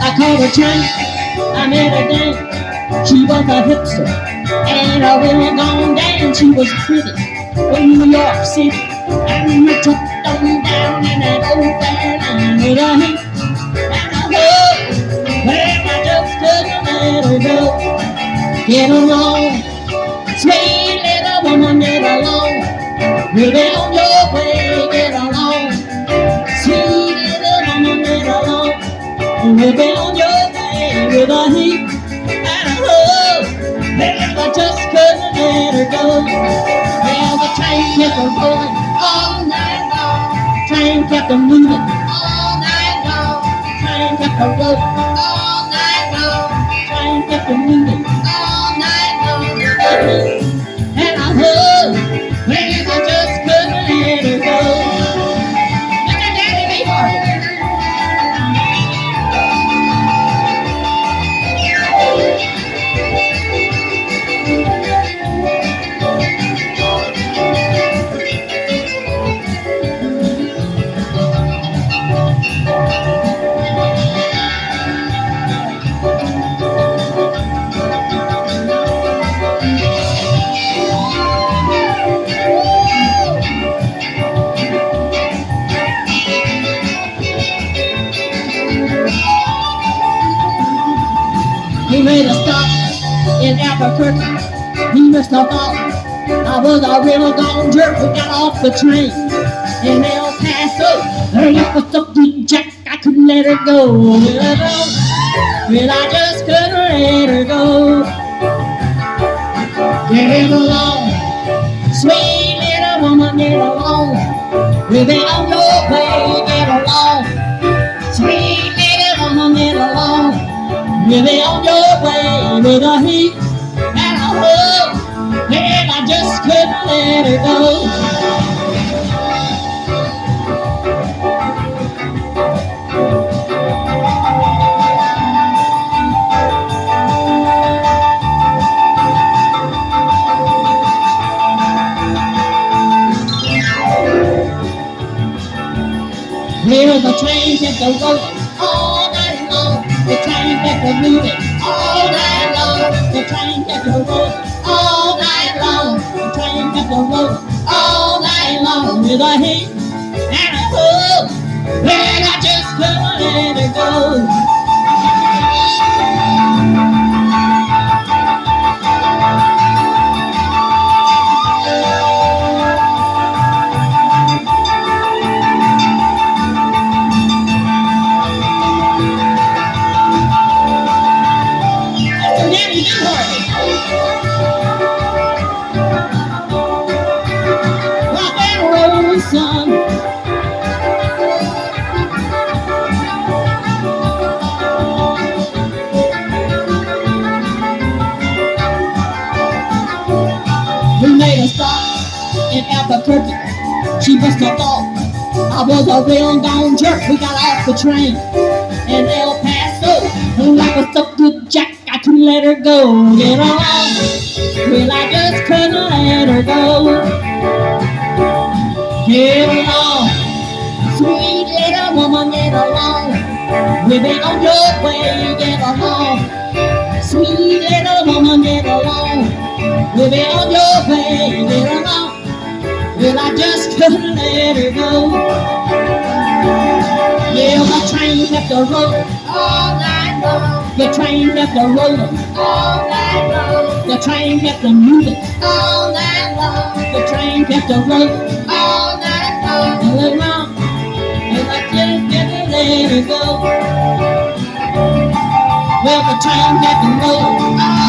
I called her Jane, I met her dame. She was a hipster and a real gone dame. She was pretty from New York City, and we took on down in that old Fairlane with a heat and a hug. Well, I just couldn't let her go. Get along, sweet little woman, get along. We'll be on your way, get along. Sweet little woman, get along. We'll be on your way with a heat and a hug. Well, I just couldn't let her go. Well, the train kept on rolling all night long. Train kept on moving all night long. Train kept on rolling all night long. Train kept on moving all night long. With a heat and a hug. Well, I just couldn't let her go. Let your daddy be hard. He made a stop in Albuquerque. He must have thought I was a real gone jerk. We got off the train in El Paso. Her lip was so good, Jack, I couldn't let her go. Well, I just couldn't let her go. Get along, sweet little woman, get along. We'll be on your way, get along. Sweet little woman, get along. We'll be on your way with a heat and a hug. And I just couldn't let her go. Well, the train kept on rolling all night long. The train kept on moving all night long. The train kept on rolling all night long. The train kept on rolling all night long. With a heat and a hug. Well, I just couldn't let her go. Son. We made a stop in Albuquerque. She must have thought I was a real gone jerk. We got off the train in El Paso. Her life was so good, Jack, I couldn't let her go. Get along, well, I just couldn't let her go. Get along, sweet little woman, get along. We'll be on your way, get along. Sweet little woman, get along. We'll be on your way, get along. Well, I just couldn't let her go. Yeah, the train kept a rolling all night long. The train kept a rolling all night long. The train kept a moving all night long. The train kept a rolling all night long. All along, and I just couldn't let her go. Well, the train kept a rolling all